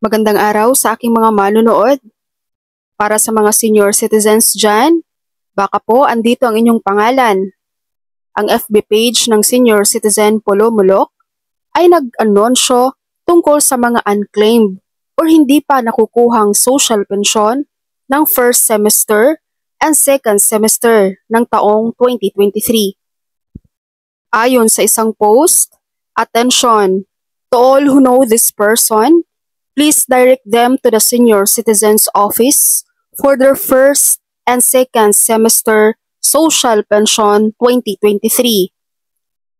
Magandang araw sa aking mga manunood. Para sa mga senior citizens dyan, baka po andito ang inyong pangalan. Ang FB page ng Senior Citizen Polomolok ay nag-anonsyo tungkol sa mga unclaimed or hindi pa nakukuhang social pension ng first semester and second semester ng taong 2023. Ayon sa isang post, attention to all who know this person. Please direct them to the Senior Citizens Office for their first and second semester Social Pension 2023.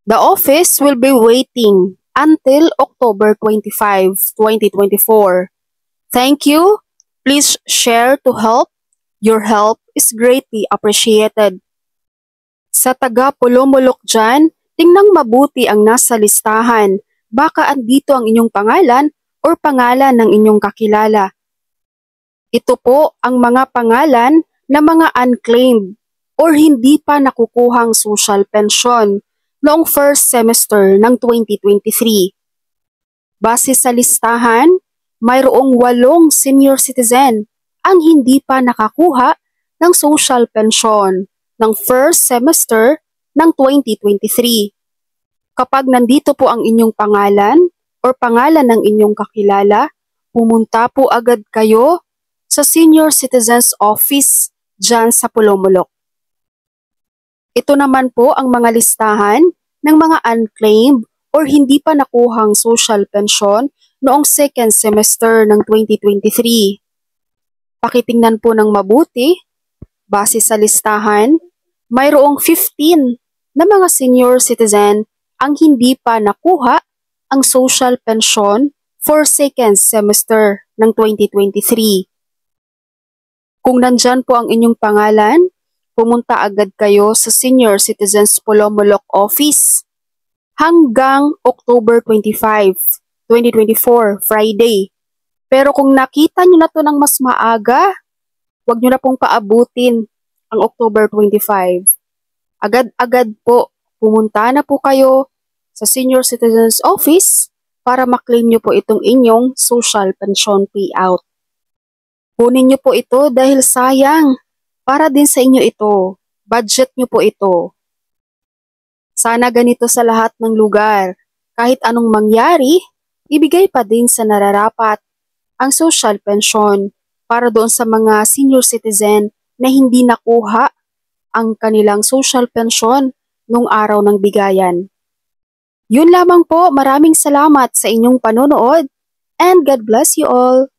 The office will be waiting until October 25, 2024. Thank you. Please share to help. Your help is greatly appreciated. Sa taga Polomolok dyan, tingnan mabuti ang nasa listahan. Baka andito ang inyong pangalan or pangalan ng inyong kakilala. Ito po ang mga pangalan na mga unclaimed or hindi pa nakukuhang social pension noong first semester ng 2023. Base sa listahan, mayroong 8 senior citizen ang hindi pa nakakuha ng social pension ng first semester ng 2023. Kapag nandito po ang inyong pangalan, or pangalan ng inyong kakilala, pumunta po agad kayo sa Senior Citizens Office dyan sa Polomolok. Ito naman po ang mga listahan ng mga unclaimed or hindi pa nakuhang social pension noong second semester ng 2023. Pakitingnan po ng mabuti, base sa listahan, mayroong 15 na mga senior citizen ang hindi pa nakuha ang social pension for second semester ng 2023. Kung nandyan po ang inyong pangalan, pumunta agad kayo sa Senior Citizens Polomolok Office hanggang October 25, 2024, Friday. Pero kung nakita nyo na to ng mas maaga, huwag nyo na pong paabutin ang October 25. Agad-agad po, pumunta na po kayo sa Senior Citizens Office para maklaim nyo po itong inyong social pension payout. Kunin nyo po ito dahil sayang. Para din sa inyo ito. Budget nyo po ito. Sana ganito sa lahat ng lugar. Kahit anong mangyari, ibigay pa din sa nararapat ang social pension para doon sa mga senior citizen na hindi nakuha ang kanilang social pension nung araw ng bigayan. Yun lamang po, maraming salamat sa inyong panonood and God bless you all.